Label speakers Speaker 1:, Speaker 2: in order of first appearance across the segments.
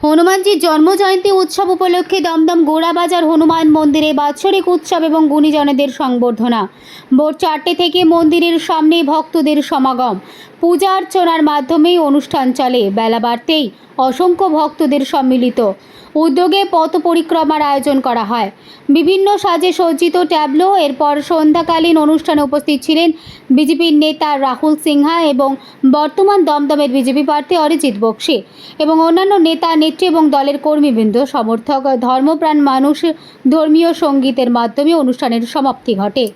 Speaker 1: হনুমানজির জন্মজয়ন্তী উৎসব উপলক্ষে দমদম গোড়াবাজার হনুমান মন্দিরে বাৎসরিক উৎসব এবং গুণীজনদের সংবর্ধনা। ভোর 4টে থেকে মন্দিরের সামনে ভক্তদের সমাগম। পূজা অর্চনার মাধ্যমেই অনুষ্ঠান চলে। বেলা বাড়তেই অসংখ্য ভক্তদের সম্মিলিত উদ্যোগে পথ পরিক্রমার আয়োজন করা হয়। বিভিন্ন সাজে সজ্জিত ট্যাবলো। এরপর সন্ধ্যাকালীন অনুষ্ঠানে উপস্থিত ছিলেন বিজেপির নেতা রাহুল সিনহা এবং বর্তমান দমদমের বিজেপি প্রার্থী অরিজিৎ বক্সি এবং অন্যান্য নেতা নেত্রী এবং দলের কর্মীবৃন্দ, সমর্থক, ধর্মপ্রাণ মানুষ। ধর্মীয় সঙ্গীতের মাধ্যমে অনুষ্ঠানের সমাপ্তি ঘটে।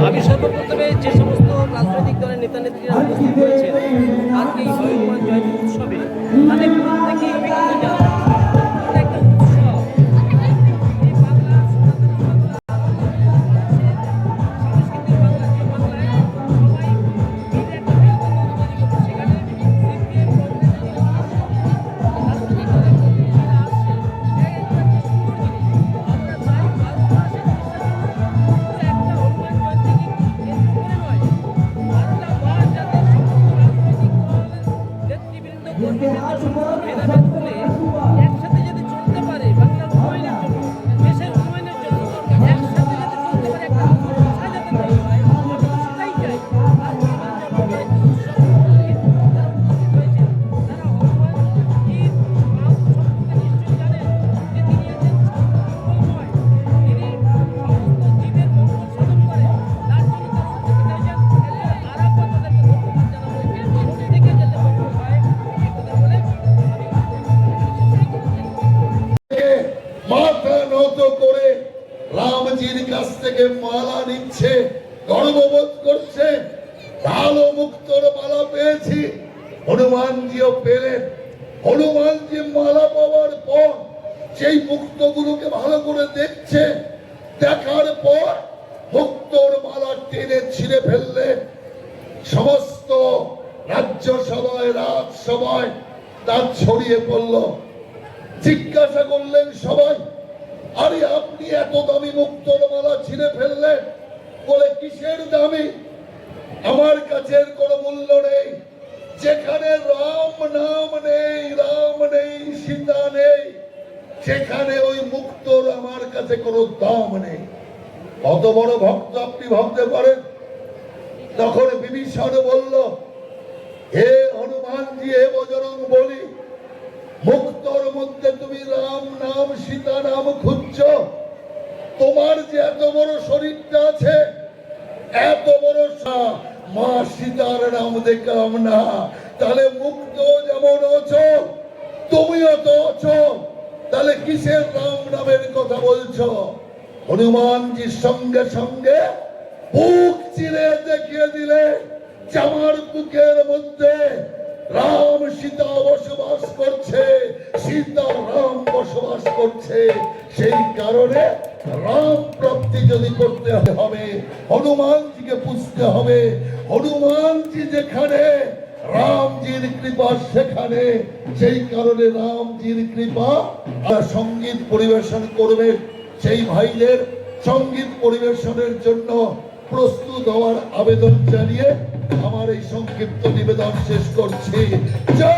Speaker 2: আমি সর্বপ্রথমে যে সমস্ত রাজনৈতিক দলের নেতা নেত্রীরা উপস্থিত হয়েছেন আজকে এই হনুমান জয়ন্তী উৎসবে তাদের প্রত্যেকেই অভিনন্দন জানাই। একটা উৎসব এই বাংলা সংস্কৃতির বাংলা যে বাংলায় সবাই মিলে একটা মেলবন্ধন তৈরি করছে। সেখানে সিপিএম রাজনৈতিক দলের কর্মীরা আসছে, এটা একটা সুন্দর জিনিস। আমরা চাই ভারতবর্ষের একটা হনুমান জয়ন্তী কেন্দ্র করে নয়, বাংলা যাতে সমস্ত রাজনৈতিক দল
Speaker 3: করছে, ভালো মুক্তোর মালা পেয়েছি। হনুমানজিও পেলেন। হনুমানজি মালা পাওয়ার পর সেই মুক্তগুলোকে ভালো করে দেখছে, দেখার পর মুক্তোর মালা টেনে ছিঁড়ে ফেললেন। সমস্ত রাজ্যসভায় রাজসভায় তা ছড়িয়ে পড়ল। জিজ্ঞাসা করলেন সবাই, আরে আপনি এত দামি মুক্তোর মালা ছিঁড়ে ফেললেন, বলে কিসের দামি? আমার কাছে এর কোনো মূল্য নেই। যেখানে রাম নাম নেই, রাম নেই, সীতা নেই, সেখানে ওই মুক্তোর আমার কাছে কোনো দাম নেই। কত বড় ভক্ত আপনি ভাবতে পারেন। তখন বিভীষণ বলল, হে হনুমানজি, হে বজরং বলি, মুক্তোর মধ্যে তুমি রাম নাম সীতা নাম খুঁজছ? তোমার যে এত বড় শরীরটা আছে, এত বড় মা সীতার নাম দেখলাম না, তাহলে মুক্ত যেমন অচল, তুমিও তো অচল, তাহলে কিসের রাম নামের কথা বলছো? হনুমানজির সঙ্গে সঙ্গে বুক চিরে দেখিয়ে দিলে যে আমার বুকের মধ্যে রাম সীতা বসবাস করছে, সীতা রাম বসবাস করছে। সেই কারণে রাম প্রাপ্তি যদি করতে হবে, হনুমানজিকে পুজতে হবে। হনুমানজি যেখানে, রামজির কৃপা সেখানে। সেই কারণে রামজির কৃপা। সঙ্গীত পরিবেশন করবে সেই ভাইদের সঙ্গীত পরিবেশনের জন্য প্রস্তুত হওয়ার আবেদন জানিয়ে আমার এই সংক্ষিপ্ত নিবেদন শেষ করছি। জয়